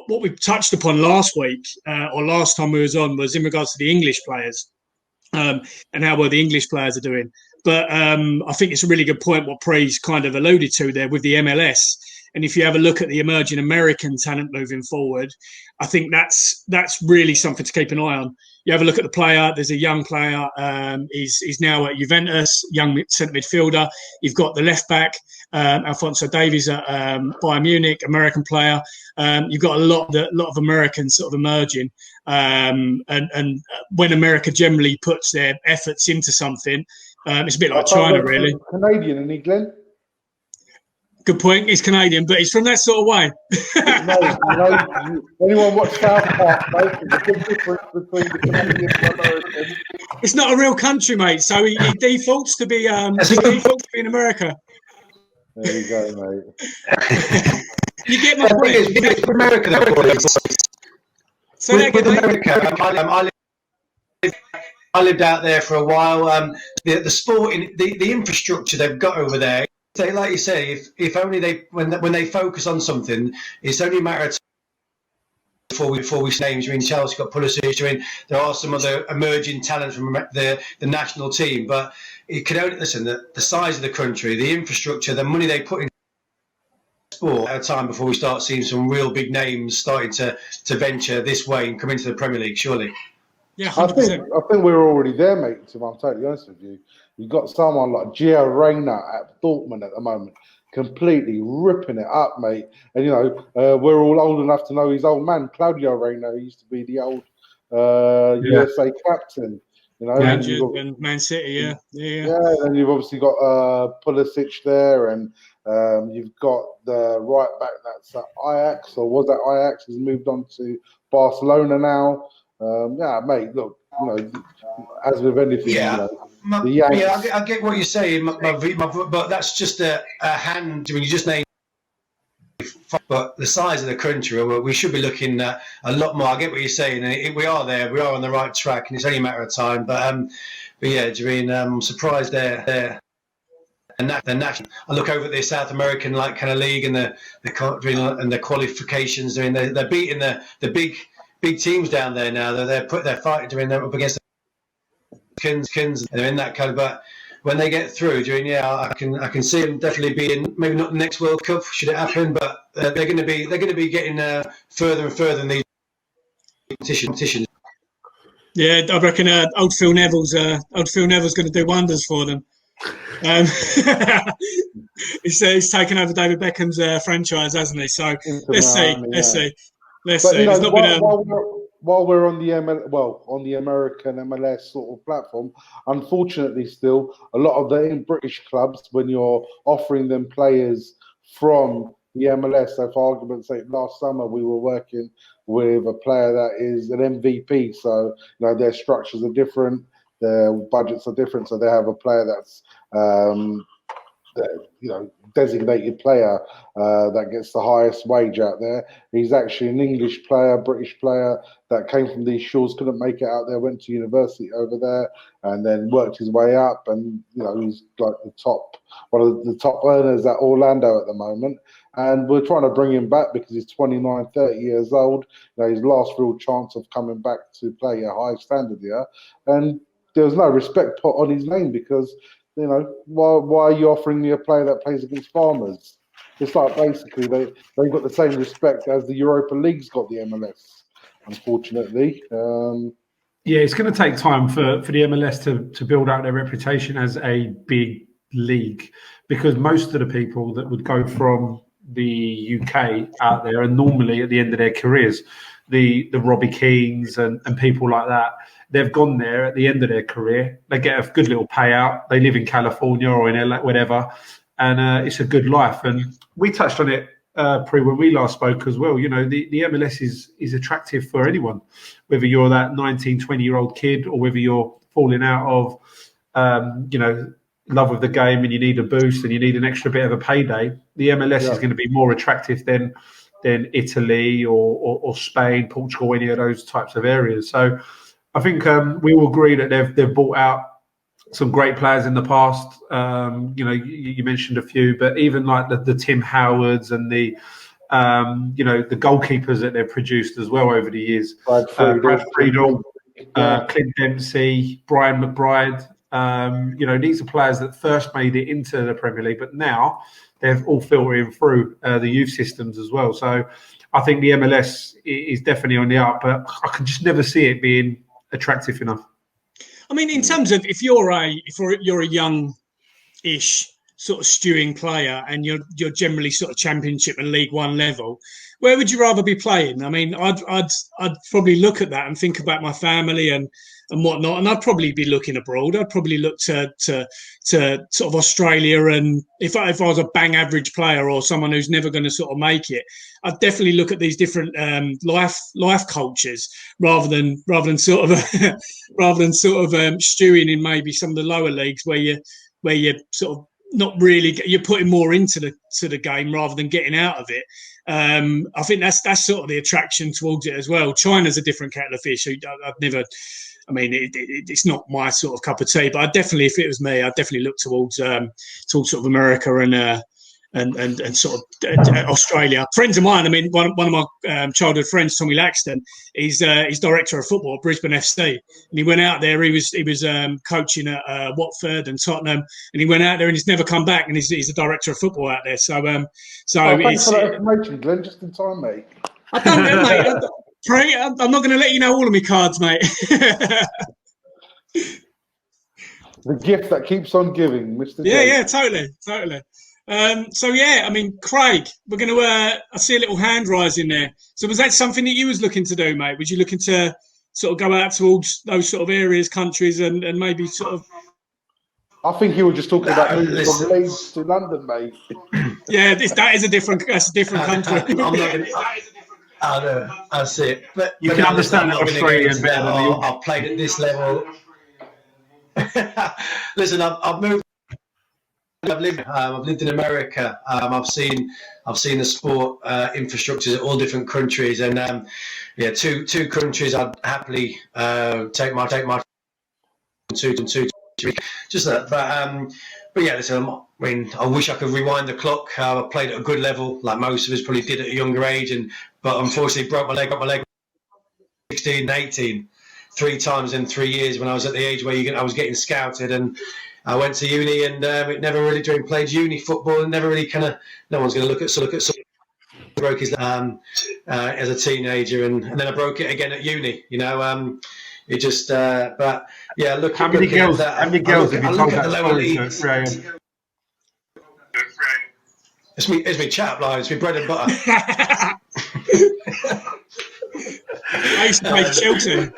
what we touched upon last week or last time we was on was in regards to the English players and how well the English players are doing. But I think it's a really good point what Pre's kind of alluded to there with the MLS. And if you have a look at the emerging American talent moving forward, I think that's really something to keep an eye on. You have a look at the player. There's a young player. He's now at Juventus, young centre midfielder. You've got the left back, Alphonso Davies at Bayern Munich, American player. You've got a lot of Americans sort of emerging. And when America generally puts their efforts into something, it's a bit like China, really. Canadian, isn't he, Glenn? Good point. He's Canadian, but he's from that sort of way. No, anyone watch South Park, mate? There's a big difference between the Canadian and American. It's not a real country, mate. So he defaults to be in America. There you go, mate. You get my point. With America, though, So with America, I lived out there for a while. The sporting, the infrastructure they've got over there. Like you say, if only when they focus on something, it's only a matter of time before we names. I mean, Chelsea got Pulisic. I mean, there are some other emerging talents from the national team, but it could only the size of the country, the infrastructure, the money they put in sport at a time before we start seeing some real big names starting to venture this way and come into the Premier League. Surely. Yeah, 100%. I think we're already there, mate. If I'm totally honest with you, you've got someone like Gio Reyna at Dortmund at the moment, completely ripping it up, mate. And we're all old enough to know his old man, Claudio Reyna, who used to be the old USA captain. And Man City, yeah. And you've obviously got Pulisic there, and you've got the right back that's at Ajax, or was at Ajax, has moved on to Barcelona now. Mate, look, as with anything, I get what you're saying, but that's just a hand when you just name. But the size of the country, we should be looking at a lot more. I get what you're saying, and we are there. We are on the right track, and it's only a matter of time. But yeah, Jareen, I'm surprised they're the national. I look over at the South American kind of league and the qualifications. I mean, they're beating the big teams down there now. They're fighting. Doing up against the Kins, and they're in that kind of. But when they get through, I can see them definitely being maybe not the next World Cup should it happen, but they're going to be getting further and further in these competitions. Yeah, I reckon old Phil Neville's going to do wonders for them. He's taken over David Beckham's franchise, hasn't he? So let's see. While we're on the American MLS sort of platform, unfortunately, still a lot of the British clubs, when you're offering them players from the MLS, so for argument's sake, last summer we were working with a player that is an MVP, so their structures are different, their budgets are different, so they have a player that's designated player that gets the highest wage out there. He's actually an English player, British player that came from these shores, couldn't make it out there, went to university over there, and then worked his way up. And he's like one of the top earners at Orlando at the moment. And we're trying to bring him back because he's 29, 30 years old. His last real chance of coming back to play a high standard here, and there was no respect put on his name because. Why are you offering me a player that plays against farmers? It's like basically they've got the same respect as the Europa League's got the MLS, unfortunately. Yeah, it's going to take time for the MLS to build out their reputation as a big league, because most of the people that would go from the UK out there are normally at the end of their careers. The Robbie Keanes and people like that, they've gone there at the end of their career. They get a good little payout. They live in California or in LA, whatever, and it's a good life. And we touched on it when we last spoke as well. The MLS is attractive for anyone, whether you're that 19, 20-year-old kid or whether you're falling out of, love of the game and you need a boost and you need an extra bit of a payday. The MLS is going to be more attractive than Italy or Spain, Portugal, any of those types of areas. So I think we will agree that they've bought out some great players in the past. You mentioned a few, but even like the Tim Howards and the The goalkeepers that they've produced as well over the years. Brad Friedel, Clint Dempsey, Brian McBride. These are players that first made it into the Premier League, but now they're all filtering through the youth systems as well. So I think the MLS is definitely on the up, but I can just never see it being attractive enough. I mean, in terms of if you're a young-ish sort of stewing player and you're generally sort of Championship and League One level, where would you rather be playing? I mean, I'd probably look at that and think about my family and whatnot, and I'd probably be looking abroad. I'd probably look to sort of Australia, and if I was a bang average player or someone who's never going to sort of make it, I'd definitely look at these different life cultures rather than sort of stewing in maybe some of the lower leagues where you sort of not really, you're putting more into the game rather than getting out of it. I think that's sort of the attraction towards it as well. China's a different kettle of fish. I've never. I mean, it's not my sort of cup of tea, but I definitely, if it was me, I'd definitely look towards sort of America and sort of Australia. Friends of mine, I mean, one of my childhood friends, Tommy Laxton, he's director of football at Brisbane FC, and he went out there. He was coaching at Watford and Tottenham, and he went out there and he's never come back. And he's a director of football out there. So thanks for that information, Glenn. Just in time, mate. I don't know, mate. I'm not going to let you know all of my cards, mate. The gift that keeps on giving, Mr. Yeah, totally. So yeah, I mean, Craig, we're going to. I see a little hand rising there. So was that something that you was looking to do, mate? Was you looking to sort of go out towards those sort of areas, countries, and maybe sort of? I think you were just talking about moving from Leeds to London, mate. Yeah, that's a different country. I'm not gonna, I know, I see it. But you can understand that Australian better than you. I've played at this level. Listen, I've moved. I've lived in America. I've seen the sport infrastructures at all different countries, and two countries I'd happily take my two. Just that, but yeah, listen. I mean, I wish I could rewind the clock. I played at a good level, like most of us probably did at a younger age, but unfortunately broke my leg 16 and 18, 3 times in 3 years when I was at the age where I was getting scouted, and I went to uni, and it never really played uni football, and never really no one's going to look at broke his as a teenager, and then I broke it again at uni. It just, but yeah, look. How many girls have you told that story to? It's me chat line. It's me bread and butter. I used to play Chiltern.